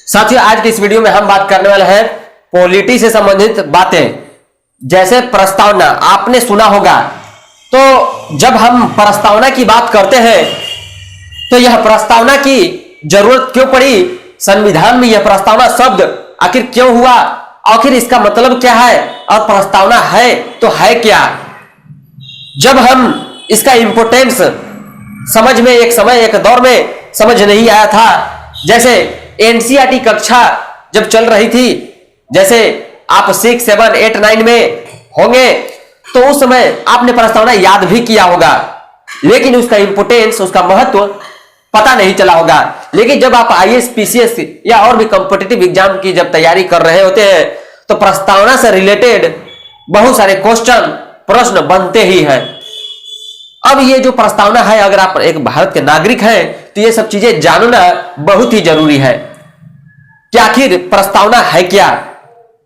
साथियों, आज की इस वीडियो में हम बात करने वाले हैं पॉलिटी से संबंधित बातें। जैसे प्रस्तावना आपने सुना होगा, तो जब हम प्रस्तावना की बात करते हैं तो यह प्रस्तावना की जरूरत क्यों पड़ी, संविधान में यह प्रस्तावना शब्द आखिर क्यों हुआ, आखिर इसका मतलब क्या है, और प्रस्तावना है तो है क्या। जब हम इसका इंपोर्टेंस समझ में एक दौर में समझ नहीं आया था, जैसे एनसीईआरटी कक्षा जब चल रही थी, जैसे आप 6, 7, 8, 9 में होंगे, तो उस समय आपने प्रस्तावना याद भी किया होगा, लेकिन उसका इंपोर्टेंस, उसका महत्व पता नहीं चला होगा। लेकिन जब आप आईएएस, पीसीएस या और भी कॉम्पिटिटिव एग्जाम की जब तैयारी कर रहे होते हैं, तो प्रस्तावना से रिलेटेड बहुत सारे प्रश्न बनते ही हैं। अब ये जो प्रस्तावना है, अगर आप एक भारत के नागरिक हैं, तो ये सब चीजें जानना बहुत ही जरूरी है कि आखिर प्रस्तावना है क्या,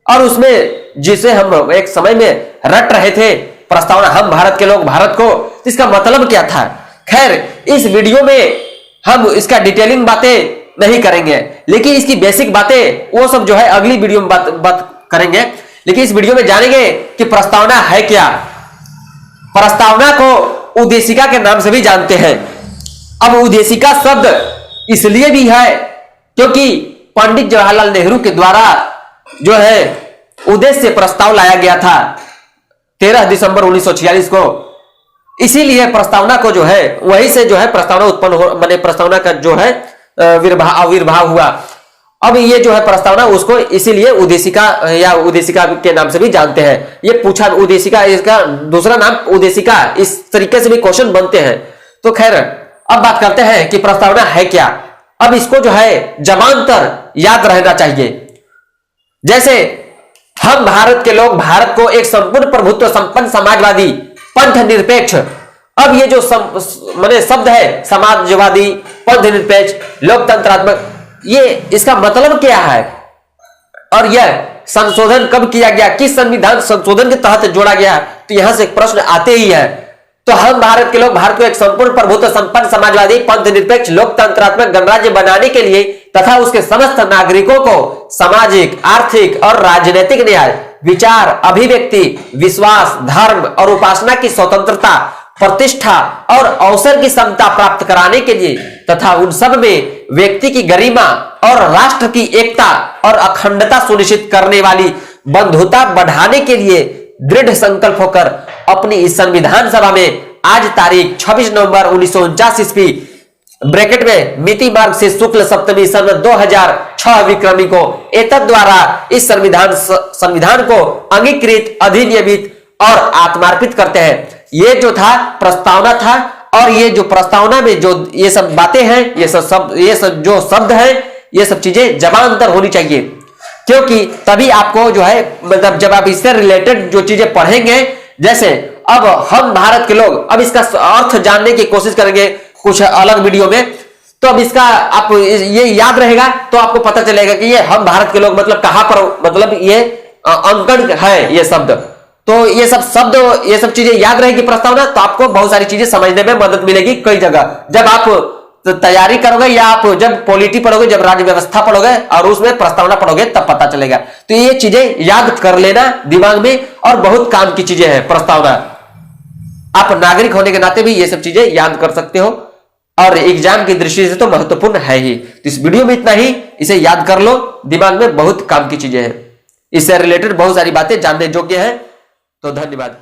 और उसमें जिसे हम एक समय में रट रहे थे, प्रस्तावना हम भारत के लोग भारत को, इसका मतलब क्या था। खैर, इस वीडियो में हम इसका डिटेलिंग बातें नहीं करेंगे, लेकिन इसकी बेसिक बातें वो सब जो है अगली वीडियो में बात करेंगे। लेकिन इस वीडियो में जानेंगे कि प्रस्तावना है क्या। प्रस्तावना को उद्देशिका के नाम से भी जानते हैं। अब उद्देशिका शब्द इसलिए भी है क्योंकि पंडित जवाहरलाल नेहरू के द्वारा जो है उद्देश्य प्रस्ताव लाया गया था 13 दिसंबर 1946 को। इसीलिए प्रस्तावना को जो है वहीं से जो है प्रस्तावना उत्पन्न हो, माने प्रस्तावना का जो है आविर्भाव हुआ। अब ये जो है प्रस्तावना, उसको इसीलिए उद्देशिका या उद्देशिका के नाम से भी जानते हैं। ये पूछा उद्देशिका, इसका दूसरा नाम उद्देशिका, इस तरीके से भी क्वेश्चन बनते हैं। तो खैर, अब बात करते हैं कि प्रस्तावना है क्या। अब इसको जो है जमानतर याद रहना चाहिए। जैसे हम भारत के लोग भारत को एक संपूर्ण प्रभुत्व संपन्न समाजवादी पंथ निरपेक्ष, अब ये जो माने शब्द है समाजवादी, पंथ निरपेक्ष, लोकतंत्रात्मक, ये इसका मतलब क्या है, और यह संशोधन कब किया गया, किस संविधान संशोधन के तहत जोड़ा गया, तो यहां से एक प्रश्न आते ही है। तो हम भारत के लोग भारत को एक संपूर्ण प्रभुत्व संपन्न समाजवादी पंथ निरपेक्ष लोकतंत्रात्मक गणराज्य बनाने के लिए तथा उसके समस्त नागरिकों को सामाजिक, आर्थिक और राजनीतिक न्याय, विचार, अभिव्यक्ति, विश्वास, धर्म और उपासना की स्वतंत्रता, प्रतिष्ठा और अवसर की समता प्राप्त कराने के लिए तथा उन सब में व्यक्ति की गरिमा और राष्ट्र की एकता और अखंडता सुनिश्चित करने वाली बंधुता बढ़ाने के लिए दृढ़ संकल्प होकर अपनी इस संविधान सभा में आज तारीख 26 नवंबर 1949 ईस्वी ब्रैकेट में मिति मार्ग से शुक्ल सप्तमी सन 2006 विक्रमी को एतद द्वारा इस संविधान को अंगीकृत, अधिनियमित और आत्मार्पित करते हैं। ये जो था प्रस्तावना था, और ये जो प्रस्तावना में जो ये सब बातें हैं, ये सब जो शब्द हैं, ये सब चीजें जबान होनी चाहिए, क्योंकि तभी आपको जो है मतलब जब आप इससे रिलेटेड जो चीजें पढ़ेंगे, जैसे अब हम भारत के लोग, अब इसका अर्थ जानने की कोशिश करेंगे कुछ अलग वीडियो में, तो अब इसका आप ये याद रहेगा, तो आपको पता चलेगा कि ये हम भारत के लोग मतलब कहां पर, मतलब ये अंकन है ये शब्द। तो ये सब शब्द, ये सब चीजें याद रहेगी प्रस्तावना, तो आपको बहुत सारी चीजें समझने में मदद मिलेगी कई जगह। जब आप तैयारी करोगे या आप जब पॉलिटी पढ़ोगे, जब राज्य व्यवस्था पढ़ोगे और उसमें प्रस्तावना पढ़ोगे, तब पता चलेगा। तो ये चीजें याद कर लेना दिमाग में, और बहुत काम की चीजें हैं प्रस्तावना। आप नागरिक होने के नाते भी ये सब चीजें याद कर सकते हो, और एग्जाम की दृष्टि से तो महत्वपूर्ण है ही। तो इस वीडियो में इतना ही, इसे याद कर लो, दिमाग में बहुत काम की चीजें हैं। इससे रिलेटेड बहुत सारी बातें जानने योग्य है। तो धन्यवाद।